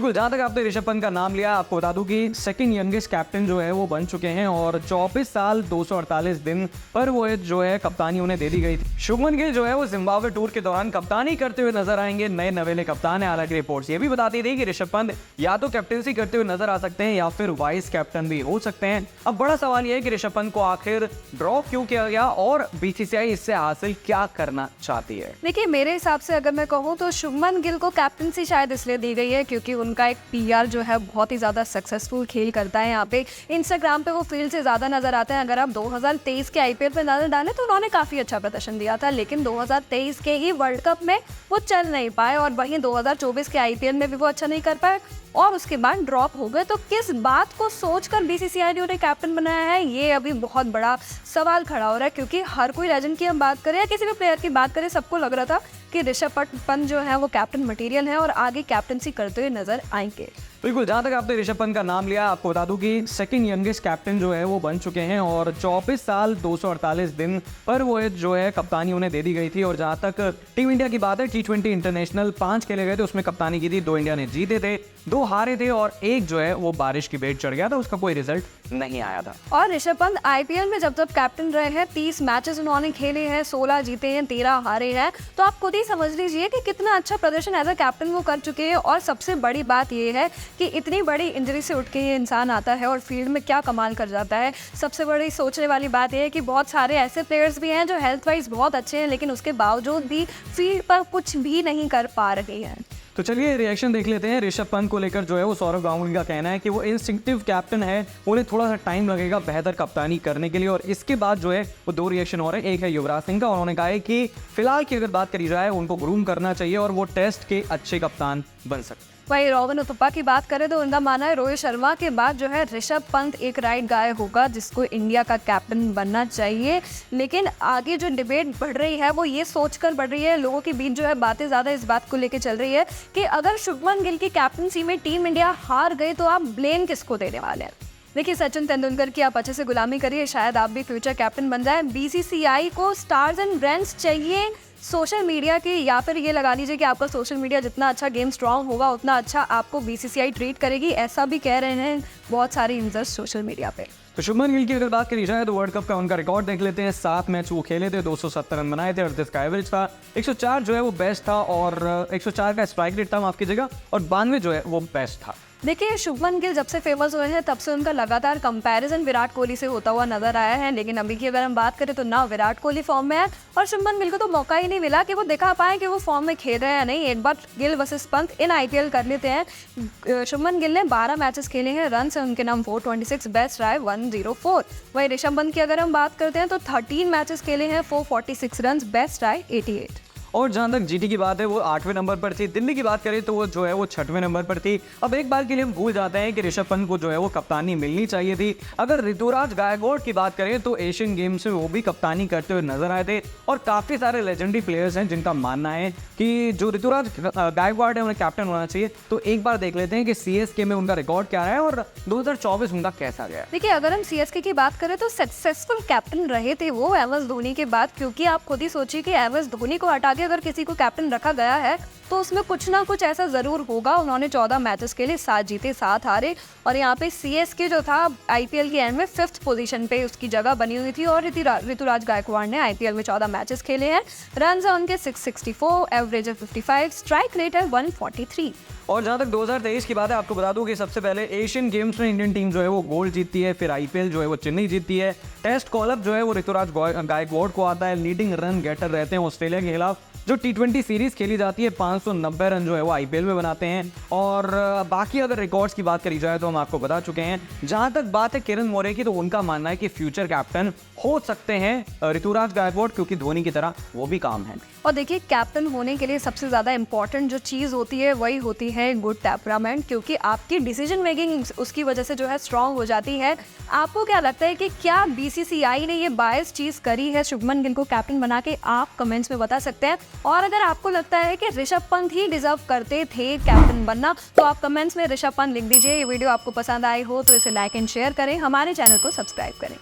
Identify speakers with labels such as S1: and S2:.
S1: बिल्कुल, जहाँ तक आपने ऋषभ पंत का नाम लिया, आपको बता दूं कि सेकंड यंगेस्ट कैप्टन जो है वो बन चुके हैं और 24 साल 248 दिन पर वो जो है कप्तानी उन्हें दे दी गई थी। शुभमन गिल जो है वो जिम्बाब्वे टूर के दौरान कप्तानी करते हुए नजर आएंगे। नए नवेले कप्तान है। हालांकि रिपोर्ट्स ये भी बताती थी कि ऋषभ पंत या तो कैप्टनसी करते हुए नजर आ सकते हैं या फिर वाइस कैप्टन भी हो सकते हैं। अब बड़ा सवाल यह है कि ऋषभ पंत को आखिर ड्रॉप क्यों किया गया और बीसीसीआई इससे हासिल क्या करना चाहती है।
S2: देखिए, मेरे हिसाब से अगर मैं कहूँ तो शुभमन गिल को कैप्टनसी शायद इसलिए दी गई है क्योंकि उनका एक पीआर जो है बहुत ही ज़्यादा सक्सेसफुल खेल करता है। यहाँ पे इंस्टाग्राम पे वो फील्ड से ज़्यादा नजर आते हैं। अगर आप 2023 के आईपीएल पे नजर डालें तो उन्होंने काफ़ी अच्छा प्रदर्शन दिया था, लेकिन 2023 के ही वर्ल्ड कप में वो चल नहीं पाए और वहीं 2024 के आईपीएल में भी वो अच्छा नहीं कर पाए और उसके बाद ड्रॉप हो गए। तो किस बात को सोचकर बीसीसीआई ने उन्हें कैप्टन बनाया है, ये अभी बहुत बड़ा सवाल खड़ा हो रहा है। क्योंकि हर कोई लेजेंड की हम बात करें या किसी भी प्लेयर की बात करें, सबको लग रहा था कि ऋषभ पंत जो है वो कैप्टन मटेरियल है और आगे कैप्टनसी करते हुए नजर आएंगे।
S1: बिल्कुल, जहाँ तक आपने ऋषभ पंत का नाम लिया, आपको बता दूं कि सेकंड यंगेस्ट कैप्टन जो है वो बन चुके हैं और 24 साल 248 दिन पर वो जो है कप्तानी उन्हें दे दी गई थी। और जहाँ तक टीम इंडिया की बात है, T20 इंटरनेशनल 5 खेले गए थे, उसमें कप्तानी की थी। 2 इंडिया ने जीते थे, 2 हारे थे और 1 जो है वो बारिश की भेंट चढ़ गया था, उसका कोई रिजल्ट नहीं आया था।
S2: और ऋषभ पंत आईपीएल में जब कैप्टन रहे हैं, 30 मैचेस उन्होंने खेले हैं, 16 जीते हैं, 13 हारे हैं। तो आप खुद ही समझ लीजिए कि कितना अच्छा प्रदर्शन एज अ कैप्टन वो कर चुके हैं। और सबसे बड़ी बात ये है कि इतनी बड़ी इंजरी से उठ के ये इंसान आता है और फील्ड में क्या कमाल कर जाता है। सबसे बड़ी सोचने वाली बात यह है कि बहुत सारे ऐसे प्लेयर्स भी हैं जो हेल्थ वाइज बहुत अच्छे हैं, लेकिन उसके बावजूद भी फील्ड पर कुछ भी नहीं कर पा रहे हैं।
S1: तो चलिए रिएक्शन देख लेते हैं। ऋषभ पंत को लेकर जो है वो सौरव गांगुली का कहना है कि वो इंस्टिंक्टिव कैप्टन है, उन्हें थोड़ा सा टाइम लगेगा बेहतर कप्तानी करने के लिए। और इसके बाद जो है वो 2 रिएक्शन हो रहे हैं। एक है युवराज सिंह का, उन्होंने कहा है कि फिलहाल की अगर बात करी जाए उनको ग्रूम करना चाहिए और वो टेस्ट के अच्छे कप्तान बन सकते हैं।
S2: वही रोहन उथप्पा की बात करें तो उनका मानना है रोहित शर्मा के बाद जो है ऋषभ पंत एक राइट गाय होगा जिसको इंडिया का कैप्टन बनना चाहिए। लेकिन आगे जो डिबेट बढ़ रही है वो ये सोचकर बढ़ रही है, लोगों के बीच जो है बातें ज़्यादा इस बात को लेकर चल रही है कि अगर शुभमन गिल की कैप्टनसी में टीम इंडिया हार गई तो आप ब्लेम किसको देने वाले हैं। देखिए, सचिन तेंदुलकर की आप अच्छे से गुलामी करिए, शायद आप भी फ्यूचर कैप्टन बन जाए। बीसीसीआई को स्टार्स एंड ब्रांड्स चाहिए सोशल मीडिया की, या फिर ये लगा लीजिए कि आपका सोशल मीडिया जितना अच्छा गेम स्ट्रांग होगा उतना अच्छा आपको बीसीसीआई ट्रीट करेगी। ऐसा भी कह रहे हैं बहुत सारे यूजर्स सोशल मीडिया पे।
S1: तो शुभमन गिल की अगर बात करी जाए तो वर्ल्ड कप का उनका रिकॉर्ड देख लेते हैं। 7 मैच वो खेले थे, 270 रन बनाए थे, 38 का एवरेज था, 104 जो है वो बेस्ट था और 104 का स्ट्राइक रेट था, माफ कीजिएगा, और 92 जो है वो बेस्ट था।
S2: देखिए, शुभमन गिल जब से फेमस हुए हैं तब से उनका लगातार कंपैरिजन विराट कोहली से होता हुआ नजर आया है। लेकिन अभी की अगर हम बात करें तो ना विराट कोहली फॉर्म में है और शुभमन गिल को तो मौका ही नहीं मिला कि वो दिखा पाए कि वो फॉर्म में खेल रहे हैं या नहीं। एक बार Gill versus Pant in IPL कर लेते हैं। शुभमन गिल ने 12 मैचेस खेले हैं, रन है उनके नाम 426, बेस्ट रहा है 104। वही ऋषभ पंत की अगर हम बात करते हैं तो 13 मैचेस खेले हैं, 446 रन, बेस्ट रहा है 88।
S1: और जहाँ तक जीटी की बात है वो 8वें नंबर पर थी। दिल्ली की बात करें तो वो जो है वो 6वें नंबर पर थी। अब एक बार के लिए हम भूल जाते हैं कि ऋषभ पंत को जो है वो कप्तानी मिलनी चाहिए थी। अगर ऋतुराज गायकवाड़ की बात करें तो एशियन गेम्स में वो भी कप्तानी करते हुए नजर आए थे और काफ़ी सारे लेजेंडरी प्लेयर्स हैं जिनका मानना है कि जो ऋतुराज गायकवाड़ है उन्हें कैप्टन होना चाहिए। तो एक बार देख लेते हैं कि सीएसके में उनका रिकॉर्ड क्या है और 2024 उनका कैसा गया।
S2: देखिए, अगर हम सीएसके की बात करें तो सक्सेसफुल कैप्टन रहे थे वो एमएस धोनी के बाद, क्योंकि आप खुद ही सोचिए कि एमएस धोनी को हटा के अगर किसी को कैप्टन रखा गया है तो उसमें कुछ ना कुछ ऐसा जरूर होगा। उन्होंने 14 मैचेस के लिए 7 जीते 7 हारे और यहाँ पे सीएसके जो था आईपीएल के एंड में 5th पोजीशन पे उसकी जगह बनी हुई थी। और ऋतुराज गायकवाड़ ने आईपीएल में 14 मैचेस खेले हैं, रन है उनके 664, एवरेज है 55, स्ट्राइक रेट है 143।
S1: और जहाँ तक 2023 की बात है, आपको बता दूं कि सबसे पहले एशियन गेम्स में इंडियन टीम जो है वो गोल्ड जीतती है, फिर आईपीएल जो है वो चेन्नई जीतती है। टेस्ट कॉलअप जो है वो ऋतुराज गायकवाड़ को आता है, लीडिंग रन गेटर रहते हैं ऑस्ट्रेलिया के खिलाफ। जो T20 सीरीज खेली जाती है 590 रन जो है वो आईपीएल में बनाते हैं। और बाकी अगर रिकॉर्ड्स की बात करी जाए तो हम आपको बता चुके हैं। जहां तक बात है किरण मौर्य की, तो उनका मानना है कि फ्यूचर कैप्टन हो सकते हैं ऋतुराज गायकवाड़, क्योंकि धोनी की तरह वो भी काम है।
S2: और देखिए, कैप्टन होने के लिए सबसे ज़्यादा इंपॉर्टेंट जो चीज़ होती है वही होती है गुड टेम्परामेंट, क्योंकि आपकी डिसीजन मेकिंग उसकी वजह से जो है स्ट्रांग हो जाती है। आपको क्या लगता है कि क्या बीसीसीआई ने ये बायस चीज़ करी है शुभमन गिल को कैप्टन बना के? आप कमेंट्स में बता सकते हैं। और अगर आपको लगता है कि ऋषभ पंत ही डिजर्व करते थे कैप्टन बनना तो आप कमेंट्स में ऋषभ पंत लिख दीजिए। ये वीडियो आपको पसंद आई हो तो इसे लाइक एंड शेयर करें, हमारे चैनल को सब्सक्राइब करें।